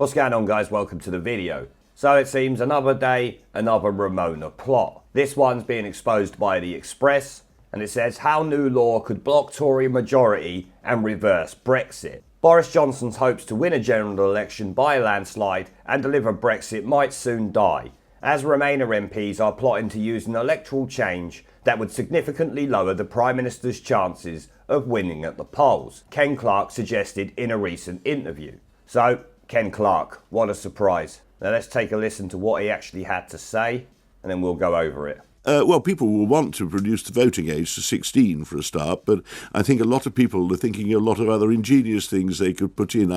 What's going on, guys? Welcome to the video. So it seems another day, another Ramona plot. This one's being exposed by The Express, and it says how new law could block Tory majority and reverse Brexit. Boris Johnson's hopes to win a general election by a landslide and deliver Brexit might soon die, as Remainer MPs are plotting to use an electoral change that would significantly lower the Prime Minister's chances of winning at the polls, Ken Clarke suggested in a recent interview. So, Ken Clarke, what a surprise. Now let's take a listen to what he actually had to say, and then we'll go over it. Well, people will want to reduce the voting age to 16 for a start, but I think a lot of people are thinking of a lot of other ingenious things they could put in.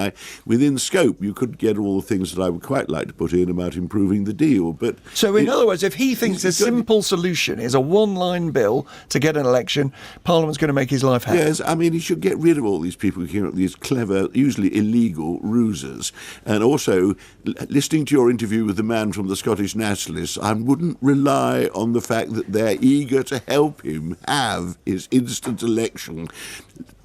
Within scope, you could get all the things that I would quite like to put in about improving the deal. But so, in other words, if he thinks a simple solution is a one-line bill to get an election, Parliament's going to make his life happy. Yes, I mean, he should get rid of all these people who came up with these clever, usually illegal rusers. And also, listening to your interview with the man from the Scottish Nationalists, I wouldn't rely on the fact that they're eager to help him have his instant election,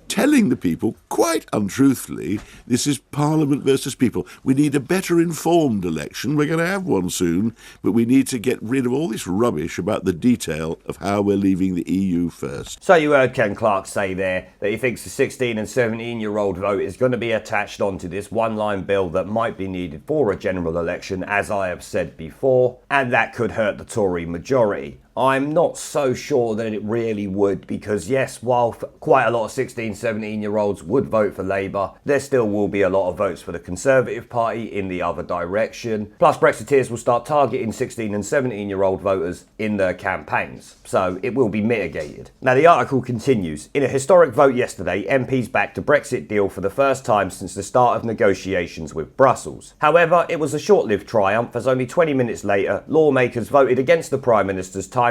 telling the people, quite untruthfully, this is Parliament versus people. We need a better informed election. We're going to have one soon, but we need to get rid of all this rubbish about the detail of how we're leaving the EU first. So you heard Ken Clarke say there that he thinks the 16 and 17-year-old vote is going to be attached onto this one-line bill that might be needed for a general election, as I have said before, and that could hurt the Tory majority. I'm not so sure that it really would, because yes, while quite a lot of 16, 17-year-olds would vote for Labour, there still will be a lot of votes for the Conservative Party in the other direction. Plus, Brexiteers will start targeting 16 and 17-year-old voters in their campaigns, so it will be mitigated. Now, the article continues. In a historic vote yesterday, MPs backed a Brexit deal for the first time since the start of negotiations with Brussels. However, it was a short-lived triumph, as only 20 minutes later, lawmakers voted against the Prime Minister's timetable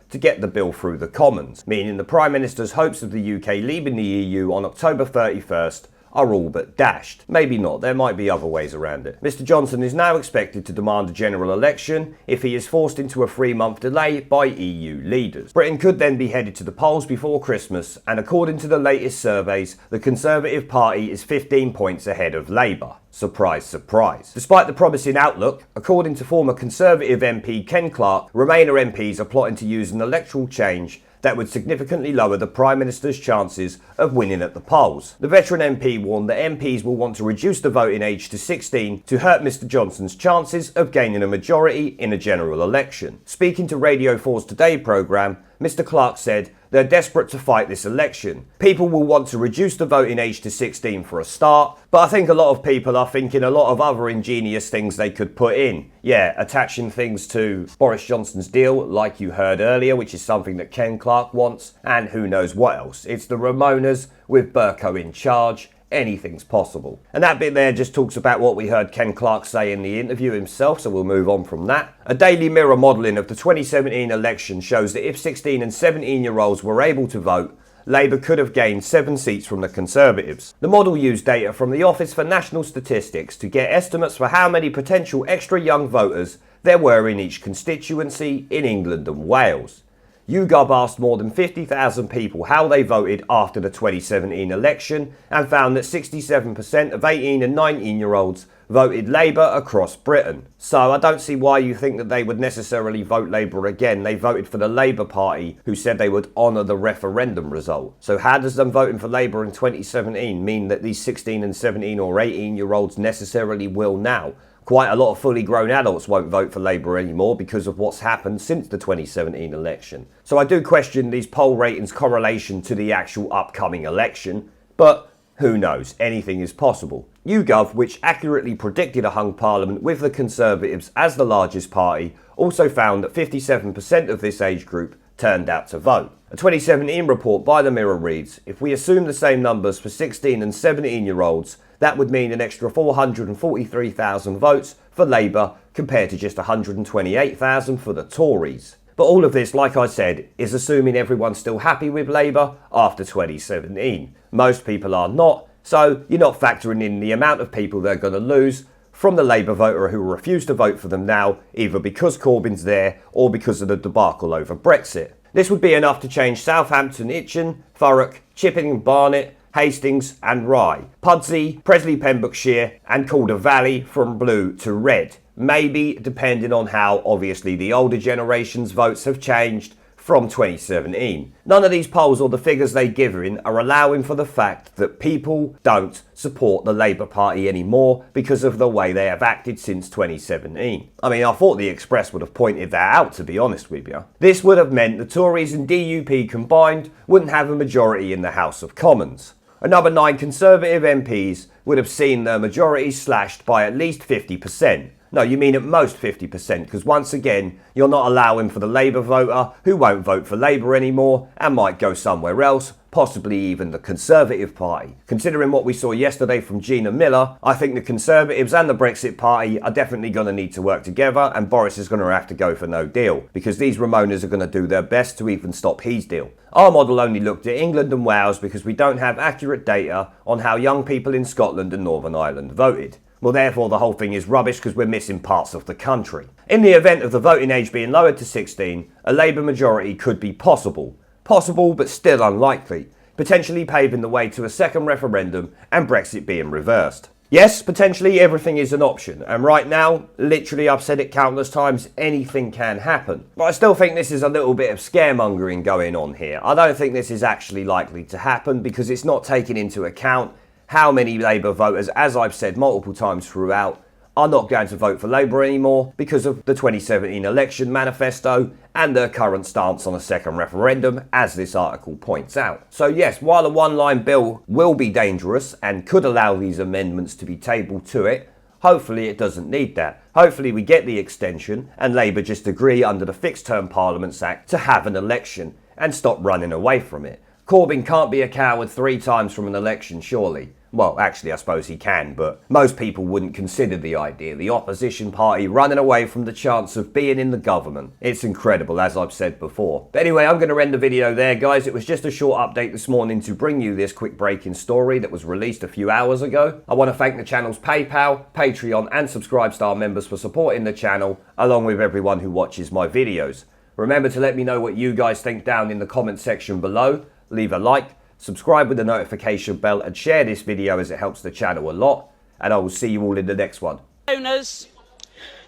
to get the bill through the Commons, meaning the Prime Minister's hopes of the UK leaving the EU on October 31st are all but dashed. Maybe not, there might be other ways around it. Mr Johnson is now expected to demand a general election if he is forced into a 3-month delay by EU leaders. Britain could then be headed to the polls before Christmas, and according to the latest surveys, the Conservative Party is 15 points ahead of Labour. Surprise, surprise. Despite the promising outlook, according to former Conservative MP Ken Clarke, Remainer MPs are plotting to use an electoral change that would significantly lower the Prime Minister's chances of winning at the polls. The veteran MP warned that MPs will want to reduce the voting age to 16 to hurt Mr Johnson's chances of gaining a majority in a general election. Speaking to Radio 4's Today programme, Mr Clarke said they're desperate to fight this election. People will want to reduce the voting age to 16 for a start, but I think a lot of people are thinking a lot of other ingenious things they could put in. Yeah, attaching things to Boris Johnson's deal, like you heard earlier, which is something that Ken Clarke wants, and who knows what else. It's the Ramonas with Burko in charge. Anything's possible. And that bit there just talks about what we heard Ken Clarke say in the interview himself, so we'll move on from that. A Daily Mirror modelling of the 2017 election shows that if 16 and 17-year-olds were able to vote, Labour could have gained 7 seats from the Conservatives. The model used data from the Office for National Statistics to get estimates for how many potential extra young voters there were in each constituency in England and Wales. YouGov asked more than 50,000 people how they voted after the 2017 election and found that 67% of 18 and 19-year-olds voted Labour across Britain. So I don't see why you think that they would necessarily vote Labour again. They voted for the Labour Party, who said they would honour the referendum result. So how does them voting for Labour in 2017 mean that these 16 and 17 or 18-year-olds necessarily will now? Quite a lot of fully grown adults won't vote for Labour anymore because of what's happened since the 2017 election. So I do question these poll ratings' correlation to the actual upcoming election, but who knows, anything is possible. YouGov, which accurately predicted a hung parliament with the Conservatives as the largest party, also found that 57% of this age group turned out to vote. A 2017 report by the Mirror reads, if we assume the same numbers for 16 and 17-year-olds, that would mean an extra 443,000 votes for Labour compared to just 128,000 for the Tories. But all of this, like I said, is assuming everyone's still happy with Labour after 2017. Most people are not, so you're not factoring in the amount of people they're going to lose from the Labour voter who refuse to vote for them now, either because Corbyn's there or because of the debacle over Brexit. This would be enough to change Southampton, Itchen, Thurrock, Chipping and Barnet, Hastings and Rye, Pudsey, Presley Pembrokeshire and Calder Valley from blue to red. Maybe depending on how obviously the older generation's votes have changed from 2017. None of these polls or the figures they give in are allowing for the fact that people don't support the Labour Party anymore because of the way they have acted since 2017. I mean, I thought the Express would have pointed that out, to be honest with you. This would have meant the Tories and DUP combined wouldn't have a majority in the House of Commons. Another 9 Conservative MPs would have seen their majority slashed by at least 50%. No, you mean at most 50%, because once again, you're not allowing for the Labour voter who won't vote for Labour anymore and might go somewhere else, possibly even the Conservative Party. Considering what we saw yesterday from Gina Miller, I think the Conservatives and the Brexit Party are definitely going to need to work together, and Boris is going to have to go for no deal, because these Remoaners are going to do their best to even stop his deal. Our model only looked at England and Wales because we don't have accurate data on how young people in Scotland and Northern Ireland voted. Well, therefore, the whole thing is rubbish because we're missing parts of the country. In the event of the voting age being lowered to 16, a Labour majority could be possible. Possible, but still unlikely, potentially paving the way to a second referendum and Brexit being reversed. Yes, potentially everything is an option, and right now, literally I've said it countless times, anything can happen. But I still think this is a little bit of scaremongering going on here. I don't think this is actually likely to happen because it's not taking into account how many Labour voters, as I've said multiple times throughout, are not going to vote for Labour anymore because of the 2017 election manifesto and their current stance on a second referendum, as this article points out. So yes, while a one-line bill will be dangerous and could allow these amendments to be tabled to it, hopefully it doesn't need that. Hopefully we get the extension and Labour just agree under the Fixed Term Parliaments Act to have an election and stop running away from it. Corbyn can't be a coward 3 times from an election, surely. Well, actually, I suppose he can, but most people wouldn't consider the idea. The opposition party running away from the chance of being in the government. It's incredible, as I've said before. But anyway, I'm going to end the video there, guys. It was just a short update this morning to bring you this quick breaking story that was released a few hours ago. I want to thank the channel's PayPal, Patreon and Subscribe-Star members for supporting the channel, along with everyone who watches my videos. Remember to let me know what you guys think down in the comment section below. Leave a like, subscribe with the notification bell and share this video as it helps the channel a lot. And I will see you all in the next one. Owners,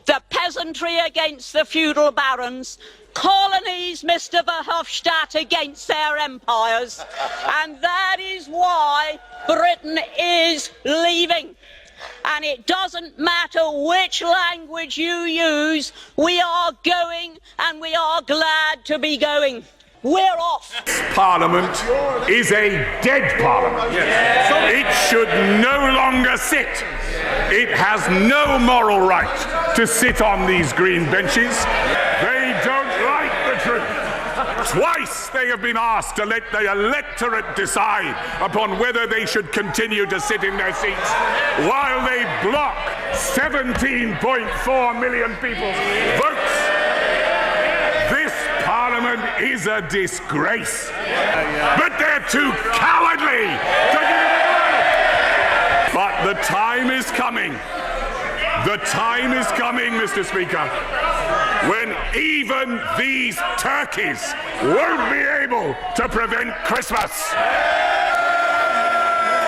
the peasantry against the feudal barons, colonies, Mr. Verhofstadt, against their empires. And that is why Britain is leaving. And it doesn't matter which language you use, we are going and we are glad to be going. We're off. Parliament is a dead parliament. It should no longer sit. It has no moral right to sit on these green benches. They don't like the truth. Twice they have been asked to let the electorate decide upon whether they should continue to sit in their seats while they block 17.4 million people's votes. Parliament is a disgrace, but they're too cowardly to give it away. But the time is coming. The time is coming, Mr. Speaker, when even these turkeys won't be able to prevent Christmas.